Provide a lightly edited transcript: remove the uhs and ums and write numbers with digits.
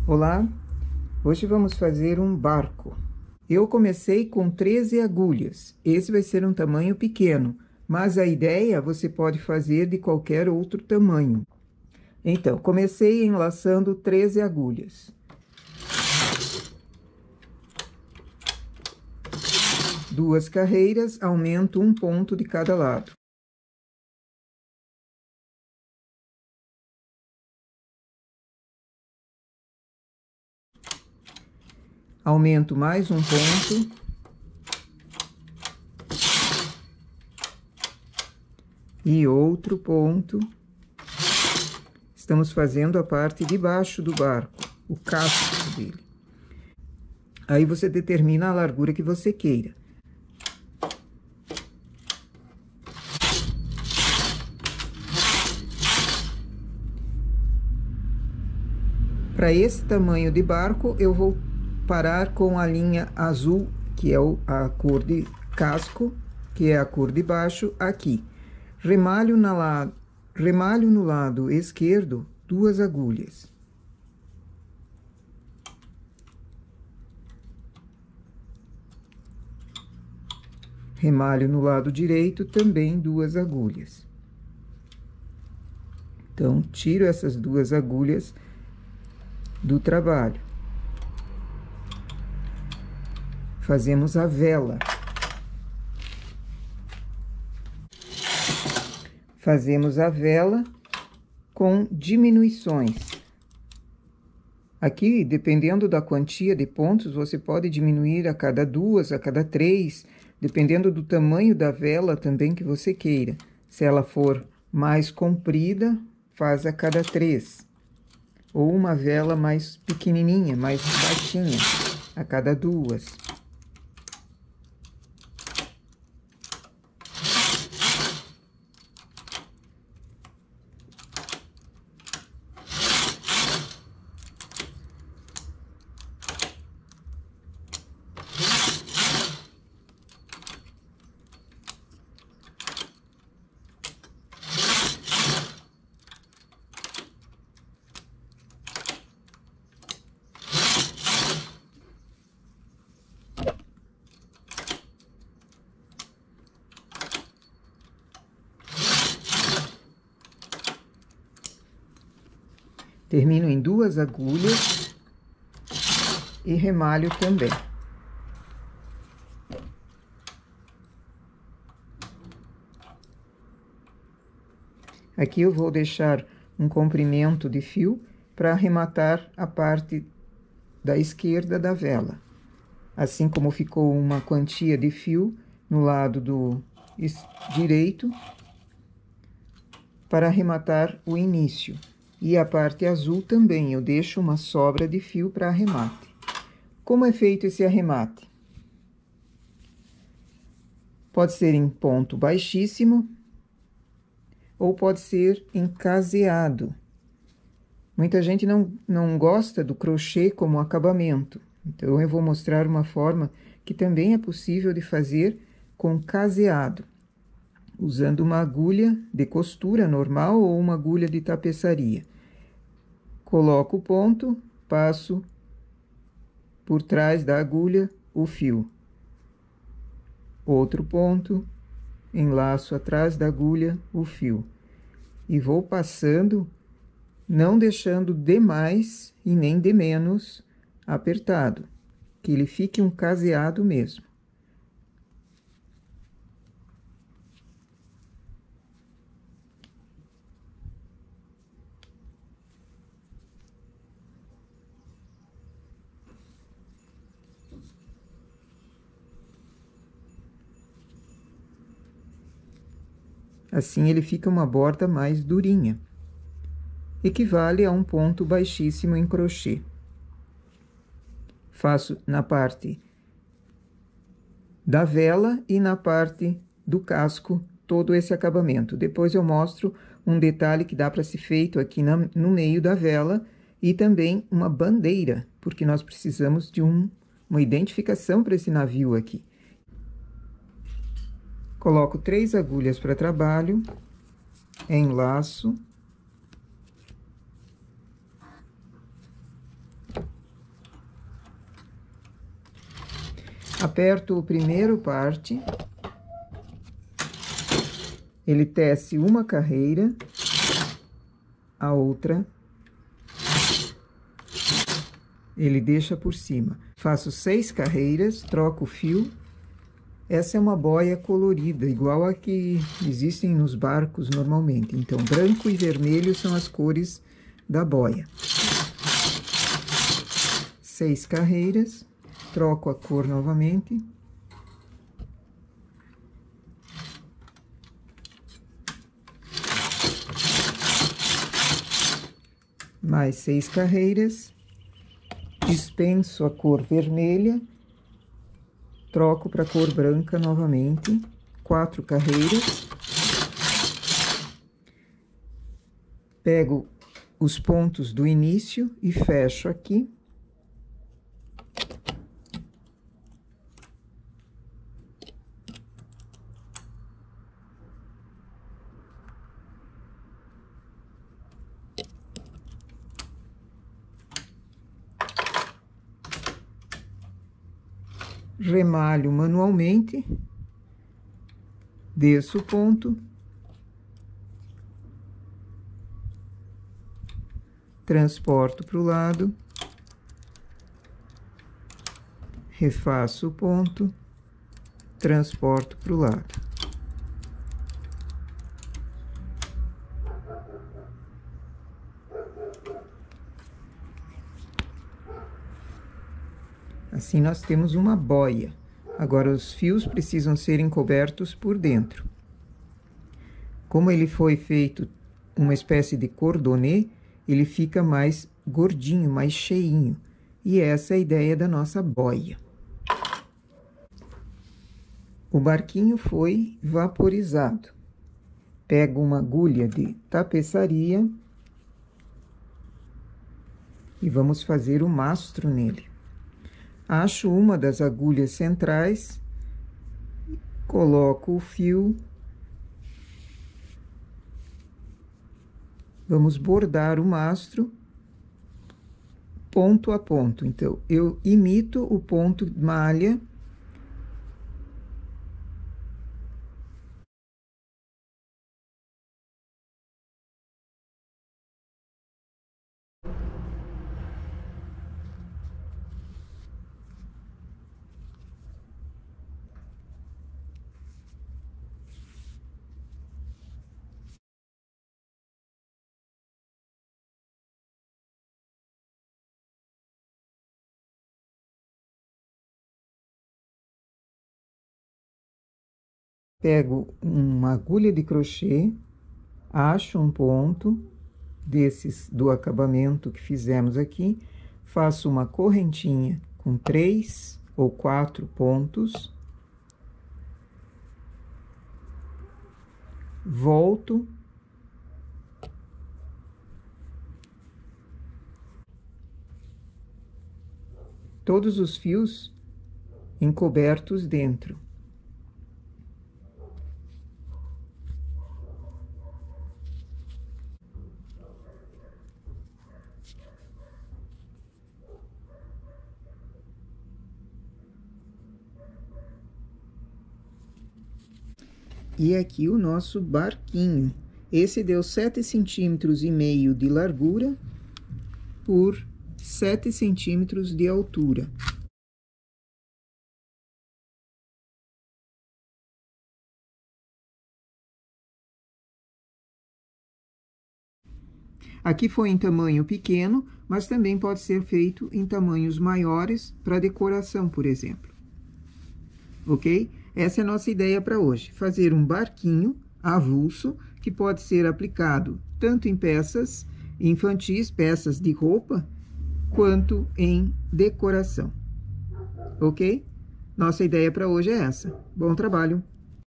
Olá, hoje vamos fazer um barco. Eu comecei com 13 agulhas. Esse vai ser um tamanho pequeno, mas a ideia você pode fazer de qualquer outro tamanho. Então, comecei enlaçando 13 agulhas. Duas carreiras, aumento um ponto de cada lado. Aumento mais um ponto. E outro ponto. Estamos fazendo a parte de baixo do barco, o casco dele. Aí você determina a largura que você queira. Para esse tamanho de barco, eu vou parar com a linha azul, que é a cor de casco, que é a cor de baixo, aqui. Remalho no lado esquerdo, 2 agulhas. Remalho no lado direito, também 2 agulhas. Então, tiro essas 2 agulhas do trabalho. Fazemos a vela. Fazemos a vela com diminuições. Aqui, dependendo da quantia de pontos, você pode diminuir a cada 2, a cada 3, dependendo do tamanho da vela também que você queira. Se ela for mais comprida, faz a cada 3. Ou uma vela mais pequenininha, mais baixinha, a cada 2. Termino em 2 agulhas e remalho também. Aqui eu vou deixar um comprimento de fio para arrematar a parte da esquerda da vela. Assim como ficou uma quantia de fio no lado do direito, para arrematar o início. E a parte azul também, eu deixo uma sobra de fio para arremate. Como é feito esse arremate? Pode ser em ponto baixíssimo ou pode ser encaseado. Muita gente não gosta do crochê como acabamento, então eu vou mostrar uma forma que também é possível de fazer com caseado, usando uma agulha de costura normal ou uma agulha de tapeçaria. Coloco o ponto, passo por trás da agulha o fio. Outro ponto, enlaço atrás da agulha o fio. E vou passando, não deixando de mais e nem de menos apertado, que ele fique um caseado mesmo. Assim, ele fica uma borda mais durinha. Equivale a um ponto baixíssimo em crochê. Faço na parte da vela e na parte do casco todo esse acabamento. Depois eu mostro um detalhe que dá para ser feito aqui no meio da vela e também uma bandeira, porque nós precisamos de uma identificação para esse navio aqui. Coloco 3 agulhas para trabalho, enlaço, Aperto o primeiro parte, ele tece uma carreira, a outra ele deixa por cima. Faço 6 carreiras, troco o fio. Essa é uma boia colorida, igual a que existem nos barcos normalmente. Então, branco e vermelho são as cores da boia. 6 carreiras, troco a cor novamente. Mais 6 carreiras, dispenso a cor vermelha, troco para a cor branca novamente, 4 carreiras. Pego os pontos do início e fecho aqui. Remalho manualmente, desço o ponto, transporto para o lado, refaço o ponto, transporto para o lado. Assim, nós temos uma boia. Agora, os fios precisam ser encobertos por dentro. Como ele foi feito uma espécie de cordonê, ele fica mais gordinho, mais cheinho. E essa é a ideia da nossa boia. O barquinho foi vaporizado. Pego uma agulha de tapeçaria e vamos fazer o mastro nele. Acho uma das agulhas centrais, coloco o fio, vamos bordar o mastro ponto a ponto. Então, eu imito o ponto de malha, pego uma agulha de crochê, acho um ponto desses do acabamento que fizemos aqui, faço uma correntinha com 3 ou 4 pontos, volto, todos os fios encobertos dentro. E aqui o nosso barquinho. Esse deu 7,5 centímetros de largura por 7 centímetros de altura. Aqui foi em tamanho pequeno, mas também pode ser feito em tamanhos maiores para decoração, por exemplo. Ok? Essa é a nossa ideia para hoje, fazer um barquinho avulso que pode ser aplicado tanto em peças infantis, peças de roupa, quanto em decoração. Ok? Nossa ideia para hoje é essa. Bom trabalho!